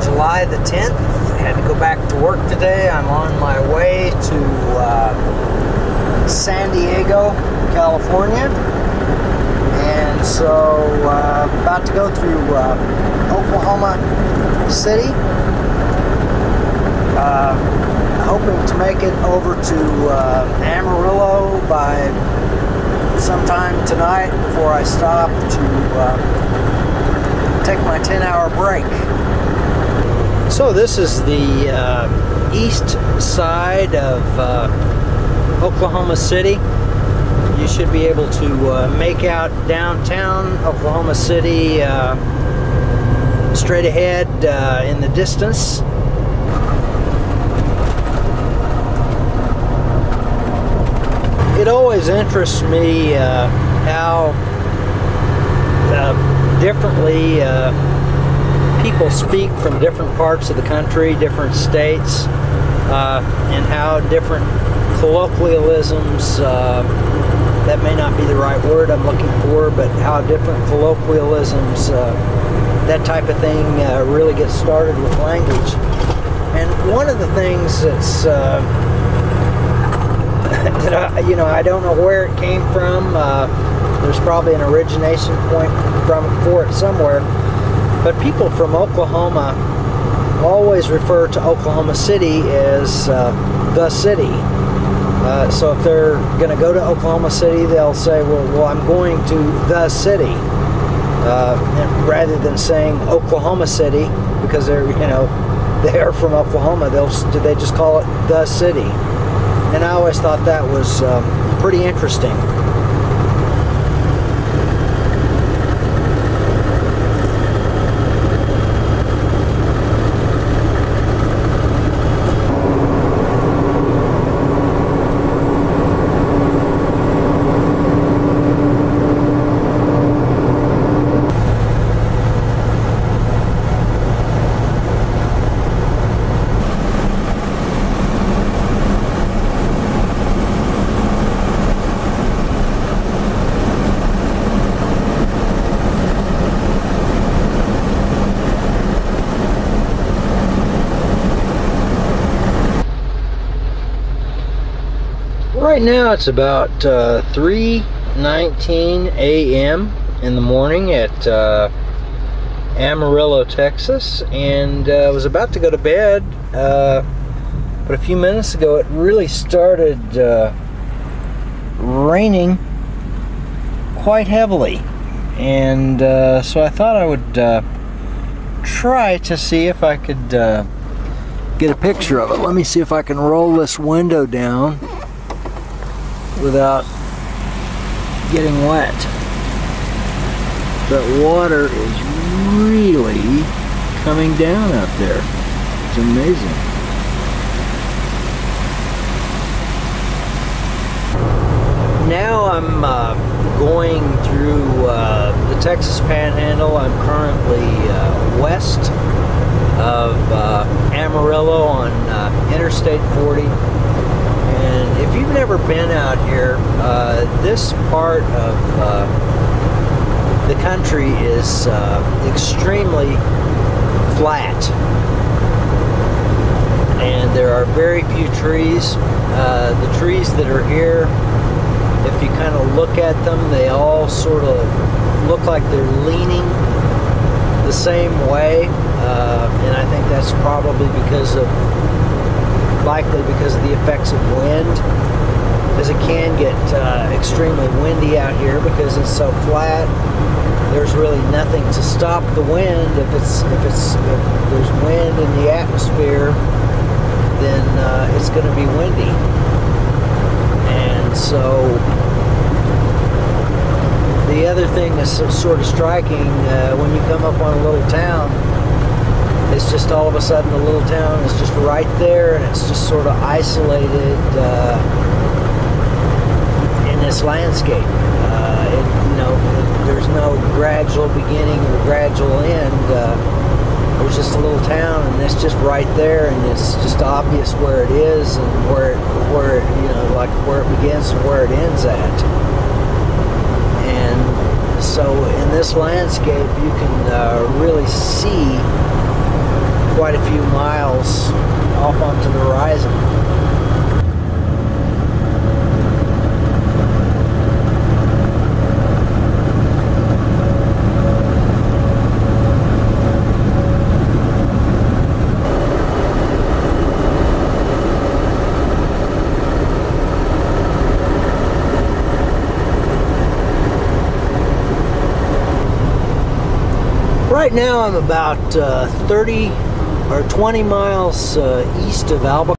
July the 10th. Had to go back to work today. I'm on my way to San Diego, California. And so about to go through Oklahoma City. Hoping to make it over to Amarillo by sometime tonight before I stop to take my 10-hour break. So this is the east side of Oklahoma City. You should be able to make out downtown Oklahoma City straight ahead in the distance. It always interests me how differently people speak from different parts of the country, different states, and how different colloquialisms, that may not be the right word I'm looking for, but how different colloquialisms, that type of thing really gets started with language. And one of the things that's that I don't know where it came from. There's probably an origination point for it somewhere. But people from Oklahoma always refer to Oklahoma City as the city. So if they're going to go to Oklahoma City, they'll say, well, I'm going to the city. And rather than saying Oklahoma City, because they're from Oklahoma, they just call it the city. And I always thought that was pretty interesting. Right now it's about 3:19 a.m. in the morning at Amarillo, Texas, and I was about to go to bed, but a few minutes ago it really started raining quite heavily, and so I thought I would try to see if I could get a picture of it. Let me see if I can roll this window down without getting wet. But water is really coming down out there. It's amazing. Now I'm going through the Texas Panhandle. I'm currently west of Amarillo on Interstate 40. And if you've never been out here, this part of the country is extremely flat. And there are very few trees. The trees that are here, if you kind of look at them, they all sort of look like they're leaning the same way. And I think that's probably likely because of the effects of wind, as it can get extremely windy out here because it's so flat. There's really nothing to stop the wind. If there's wind in the atmosphere, then it's going to be windy. And so the other thing that's sort of striking when you come up on a little town, it's just all of a sudden the little town is just right there, and it's just sort of isolated in this landscape. There's no gradual beginning or gradual end. There's just a little town, and it's just right there, and it's just obvious where it is and where it begins and where it ends at. And so in this landscape, you can really see quite a few miles off onto the horizon. Right now I'm about 30 or 20 miles east of Albuquerque.